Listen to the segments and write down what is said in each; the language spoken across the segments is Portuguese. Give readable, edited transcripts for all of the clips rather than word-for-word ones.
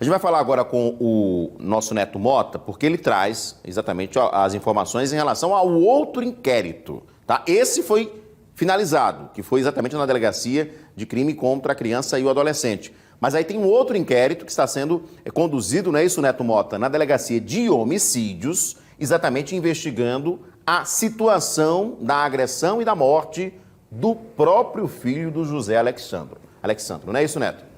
A gente vai falar agora com o nosso Neto Mota, porque ele traz exatamente as informações em relação ao outro inquérito, tá? Esse foi finalizado, que foi exatamente na Delegacia de Crime contra a Criança e o Adolescente. Mas aí tem um outro inquérito que está sendo conduzido, não é isso, Neto Mota? Na Delegacia de Homicídios, exatamente investigando a situação da agressão e da morte do próprio filho do José Alexandro, não é isso, Neto?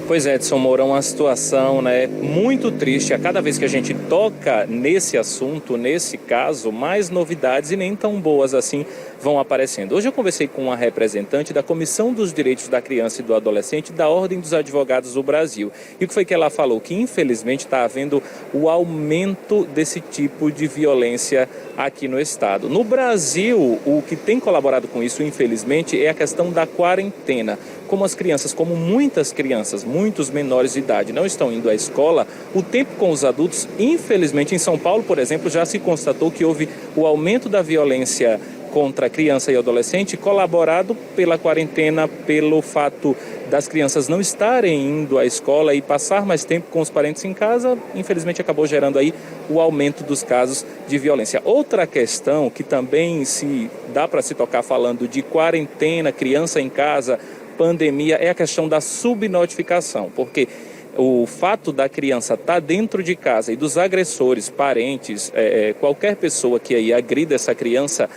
Pois é, Edson Moura, uma situação muito triste. A cada vez que a gente toca nesse assunto, nesse caso, mais novidades e nem tão boas assim vão aparecendo. Hoje eu conversei com uma representante da Comissão dos Direitos da Criança e do Adolescente da Ordem dos Advogados do Brasil. E o que foi que ela falou? Que infelizmente está havendo o aumento desse tipo de violência aqui no estado. No Brasil, o que tem colaborado com isso, infelizmente, é a questão da quarentena. Como as crianças, como muitas crianças, muitos menores de idade não estão indo à escola, o tempo com os adultos, infelizmente, em São Paulo, por exemplo, já se constatou que houve o aumento da violência contra a criança e adolescente, colaborado pela quarentena, pelo fato das crianças não estarem indo à escola e passar mais tempo com os parentes em casa, infelizmente acabou gerando aí o aumento dos casos de violência. Outra questão que também dá para se tocar falando de quarentena, criança em casa, pandemia, é a questão da subnotificação, porque o fato da criança estar dentro de casa e dos agressores, parentes, qualquer pessoa que aí agrida essa criança,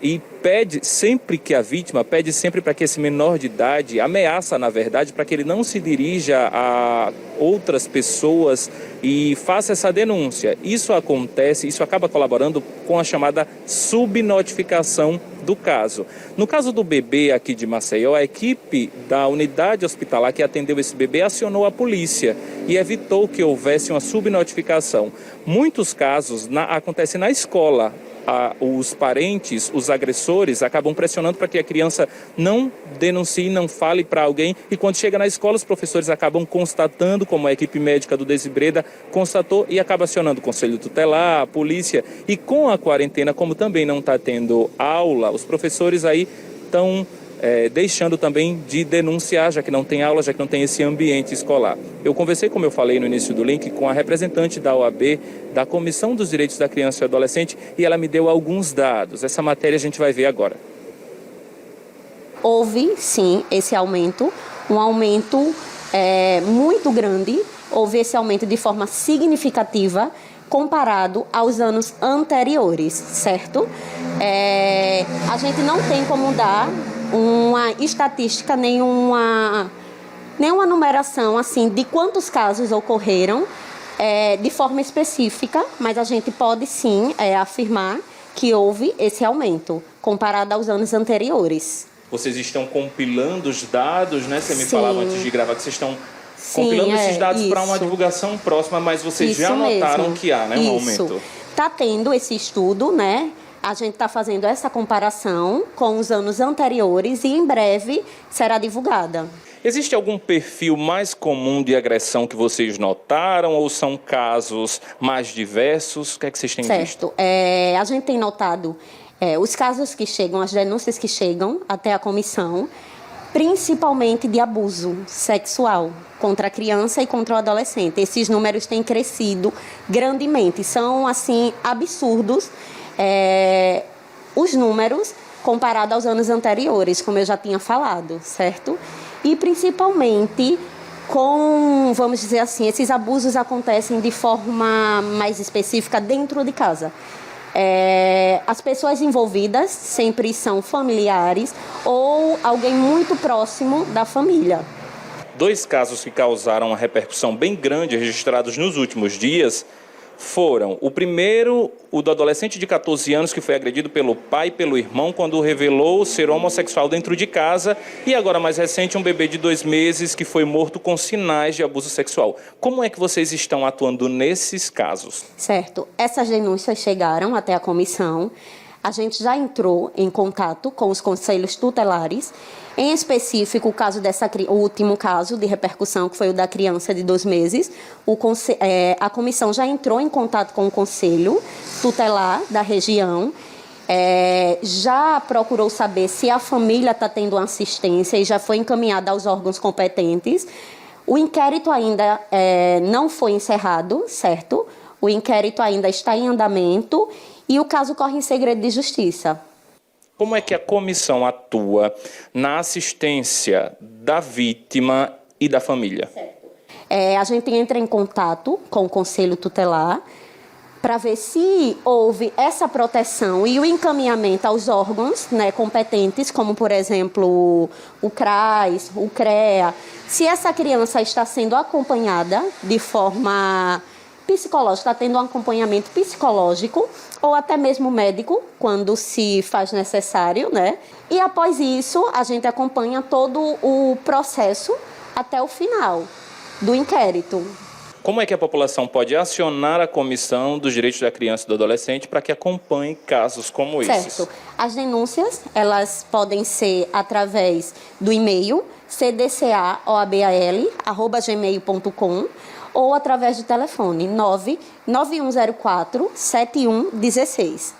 e pede sempre que a vítima, pede sempre para que esse menor de idade, ameaça na verdade, para que ele não se dirija a outras pessoas e faça essa denúncia. Isso acontece, isso acaba colaborando com a chamada subnotificação do caso. No caso do bebê aqui de Maceió, a equipe da unidade hospitalar que atendeu esse bebê acionou a polícia e evitou que houvesse uma subnotificação. Muitos casos acontecem na escola. Os parentes, os agressores, acabam pressionando para que a criança não denuncie, não fale para alguém. E quando chega na escola, os professores acabam constatando, como a equipe médica do Desibreda constatou, e acaba acionando o Conselho Tutelar, a polícia. E com a quarentena, como também não está tendo aula, os professores aí estão deixando também de denunciar, já que não tem aula, já que não tem esse ambiente escolar. Eu conversei, como eu falei no início do link, com a representante da OAB, da Comissão dos Direitos da Criança e do Adolescente, e ela me deu alguns dados. Essa matéria a gente vai ver agora. Houve, sim, esse aumento, um aumento muito grande, houve esse aumento de forma significativa, comparado aos anos anteriores, certo? A gente não tem como dar uma estatística, nenhuma numeração assim, de quantos casos ocorreram de forma específica, mas a gente pode sim afirmar que houve esse aumento, comparado aos anos anteriores. Vocês estão compilando os dados, né? Você me falava antes de gravar que vocês estão Sim, compilando esses dados para uma divulgação próxima, mas vocês já notaram que há, né, um aumento? Está tendo esse estudo, né? A gente está fazendo essa comparação com os anos anteriores e em breve será divulgada. Existe algum perfil mais comum de agressão que vocês notaram ou são casos mais diversos? O que é que vocês têm visto? A gente tem notado os casos que chegam, as denúncias que chegam até a comissão, principalmente de abuso sexual contra a criança e contra o adolescente. Esses números têm crescido grandemente, são assim absurdos os números comparados aos anos anteriores, como eu já tinha falado, certo? E principalmente vamos dizer assim, esses abusos acontecem de forma mais específica dentro de casa. As pessoas envolvidas sempre são familiares ou alguém muito próximo da família. 2 casos que causaram uma repercussão bem grande registrados nos últimos dias foram, o primeiro, o do adolescente de 14 anos que foi agredido pelo pai e pelo irmão quando revelou ser homossexual dentro de casa, e agora mais recente um bebê de 2 meses que foi morto com sinais de abuso sexual. Como é que vocês estão atuando nesses casos? Certo, essas denúncias chegaram até a comissão, a gente já entrou em contato com os conselhos tutelares, em específico o último caso de repercussão, que foi o da criança de 2 meses, a comissão já entrou em contato com o conselho tutelar da região já procurou saber se a família está tendo uma assistência e já foi encaminhada aos órgãos competentes. O inquérito ainda não foi encerrado, certo? O inquérito ainda está em andamento e o caso corre em segredo de justiça. Como é que a comissão atua na assistência da vítima e da família? A gente entra em contato com o Conselho Tutelar para ver se houve essa proteção e o encaminhamento aos órgãos, né, competentes, como, por exemplo, o CRAS, o CREA, se essa criança está sendo acompanhada de forma psicológica, está tendo um acompanhamento psicológico ou até mesmo médico, quando se faz necessário, né? E após isso, a gente acompanha todo o processo até o final do inquérito. Como é que a população pode acionar a Comissão dos Direitos da Criança e do Adolescente para que acompanhe casos como esses? Certo. As denúncias, elas podem ser através do e-mail cdcaoabal@gmail.com ou através do telefone 99104-7116.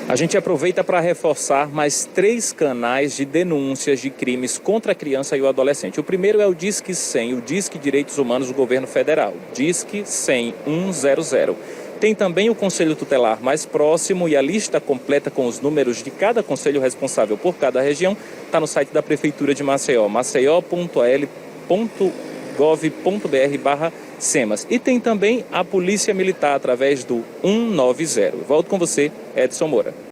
A gente aproveita para reforçar mais 3 canais de denúncias de crimes contra a criança e o adolescente. O primeiro é o Disque 100, o Disque Direitos Humanos do Governo Federal, Disque 100 100. Tem também o Conselho Tutelar mais próximo e a lista completa com os números de cada conselho responsável por cada região está no site da Prefeitura de Maceió, maceió.al.gov.br/SEMAS. E tem também a Polícia Militar através do 190. Volto com você, Edson Moura.